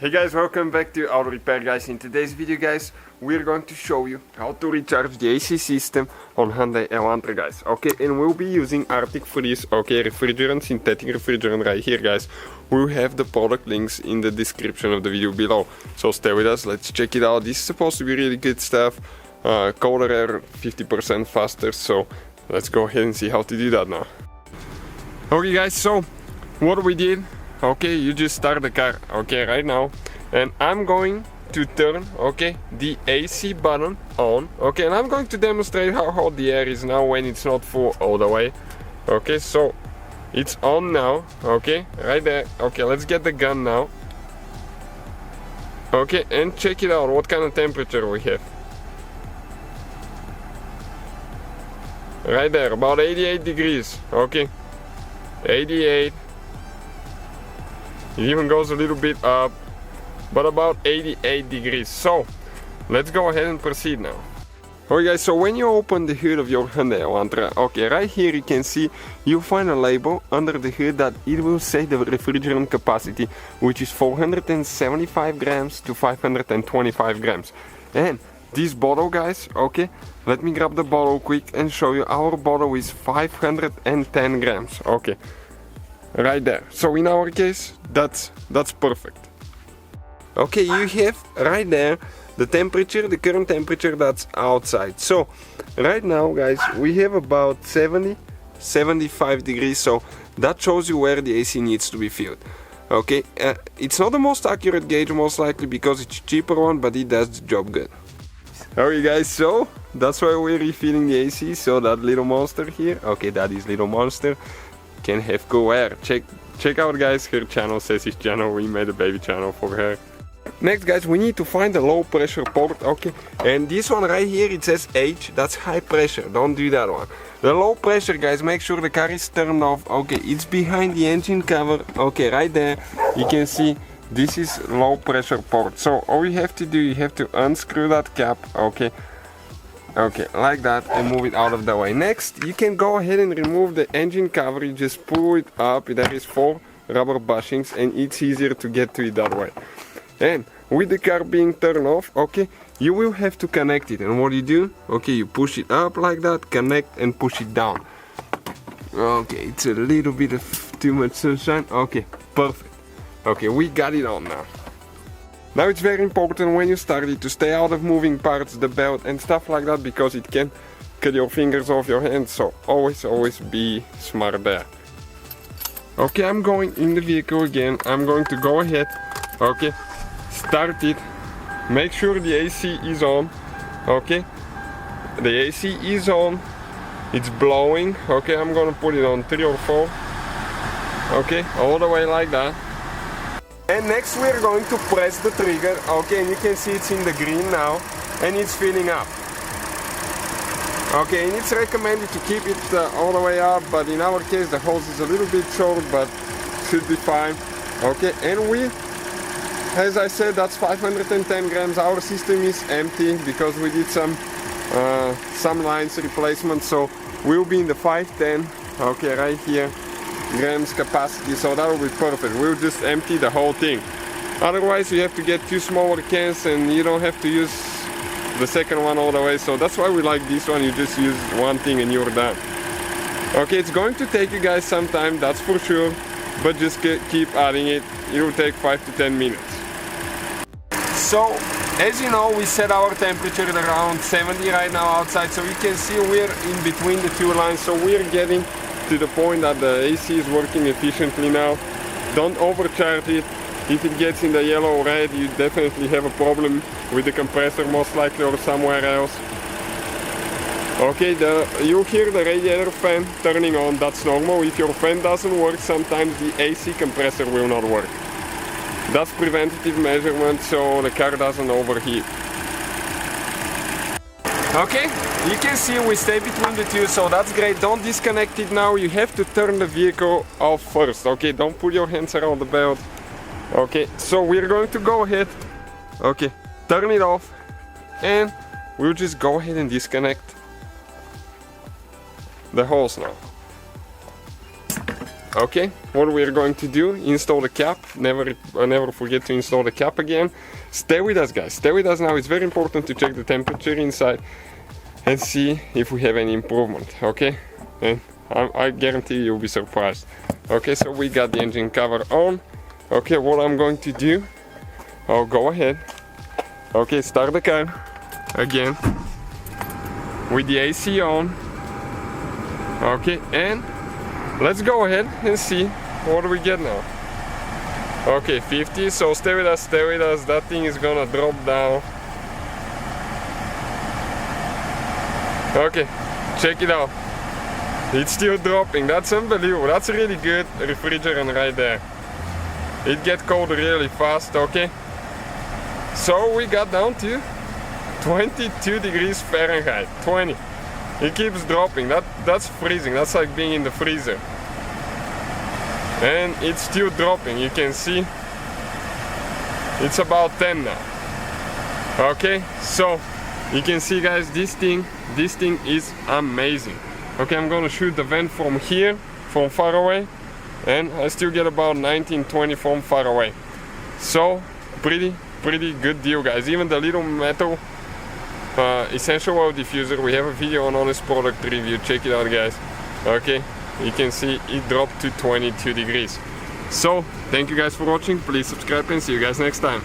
Hey guys, welcome back to Auto Repair guys. In today's video guys, we're going to show you how to recharge the AC system on Hyundai Elantra guys. Okay, and we'll be using Arctic Freeze, okay, refrigerant, synthetic refrigerant right here guys. We'll have the product links in the description of the video below. So stay with us, let's check it out. This is supposed to be really good stuff. Colder air 50% faster, so let's go ahead and see how to do that now. Okay guys, so what we did. Okay, you just start the car, okay, right now, and I'm going to turn, okay, the AC button on, okay, and I'm going to demonstrate how hot the air is now when it's not full all the way. Okay, so it's on now, okay, right there. Okay, let's get the gun now. Okay, and check it out, what kind of temperature we have. Right there, about 88 degrees, okay, 88. It even goes a little bit up, but about 88 degrees. So let's go ahead and proceed now. Okay guys, so when you open the hood of your Hyundai Elantra, okay, right here you can see you'll find a label under the hood that it will say the refrigerant capacity, which is 475 grams to 525 grams. And this bottle guys, okay, let me grab the bottle quick and show you. Our bottle is 510 grams, okay. Right there. So in our case, that's perfect. Okay, you have right there the temperature, the current temperature that's outside. So right now guys, we have about 70-75 degrees, so that shows you where the AC needs to be filled. Okay, it's not the most accurate gauge most likely because it's a cheaper one, but it does the job good. Alright guys, so that's why we're refilling the AC. So that little monster here, okay, that is little monster, can have cool air. Check out guys her channel, Sassy's channel. We made a baby channel for her. Next guys, we need to find the low pressure port, okay, and this one right here, it says H, that's high pressure, don't do that one. The low pressure guys, make sure the car is turned off. Okay, it's behind the engine cover, okay, right there you can see this is low pressure port. So all you have to do, you have to unscrew that cap, okay, like that, and move it out of the way. Next, you can go ahead and remove the engine cover. You just pull it up. There is 4 rubber bushings and it's easier to get to it that way. And with the car being turned off, okay, you will have to connect it. And what you do, okay, you push it up like that, connect and push it down. Okay, it's a little bit of too much sunshine. Okay, perfect. Okay, we got it on now. Now it's very important when you start it to stay out of moving parts, the belt and stuff like that, because it can cut your fingers off your hands, so always be smart there. Okay, I'm going in the vehicle again. I'm going to go ahead, okay, start it, make sure the AC is on, okay, the AC is on, it's blowing, okay, I'm gonna put it on 3 or 4, okay, all the way like that. And next we're going to press the trigger, okay, and you can see it's in the green now, and it's filling up. Okay, and it's recommended to keep it all the way up, but in our case the hose is a little bit short, but should be fine. Okay, and we, as I said, that's 510 grams. Our system is empty because we did some lines replacement, so we'll be in the 510, okay, right here. Grams capacity, so that will be perfect. We'll just empty the whole thing. Otherwise you have to get 2 smaller cans and you don't have to use the second one all the way, so that's why we like this one. You just use one thing and you're done. Okay, it's going to take you guys some time, that's for sure, but just keep adding it. It will take 5 to 10 minutes. So as you know, we set our temperature at around 70 right now outside, so you can see we're in between the 2 lines, so we're getting to the point that the AC is working efficiently now. Don't overcharge it. If it gets in the yellow or red, you definitely have a problem with the compressor most likely, or somewhere else. Okay, you hear the radiator fan turning on, that's normal. If your fan doesn't work, sometimes the AC compressor will not work. That's preventative measurement, so the car doesn't overheat. Okay, you can see we stay between the 2, so that's great. Don't disconnect it now. You have to turn the vehicle off first. Okay, don't put your hands around the belt. Okay, so we're going to go ahead, okay, turn it off, and we'll just go ahead and disconnect the hose now. Okay, what we are going to do, install the cap. Never forget to install the cap again. Stay with us, guys, stay with us now. It's very important to check the temperature inside and see if we have any improvement, okay? And I guarantee you'll be surprised. Okay, so we got the engine cover on. Okay, what I'm going to do, I'll go ahead. Okay, start the car again with the AC on. Okay, and let's go ahead and see what do we get now. Okay, 50, so stay with us, that thing is gonna drop down. Okay, check it out. It's still dropping, that's unbelievable. That's a really good refrigerant right there. It gets cold really fast, okay? So we got down to 22 degrees Fahrenheit, 20. It keeps dropping, that's freezing, that's like being in the freezer. And it's still dropping, you can see. It's about 10 now. Okay, so you can see, guys, this thing is amazing. Okay, I'm gonna shoot the vent from here, from far away, and I still get about 19-20 from far away. So pretty good deal, guys. Even the little metal essential oil diffuser, we have a video on this product review, check it out, guys. Okay, you can see it dropped to 22 degrees. So thank you guys for watching, please subscribe and see you guys next time.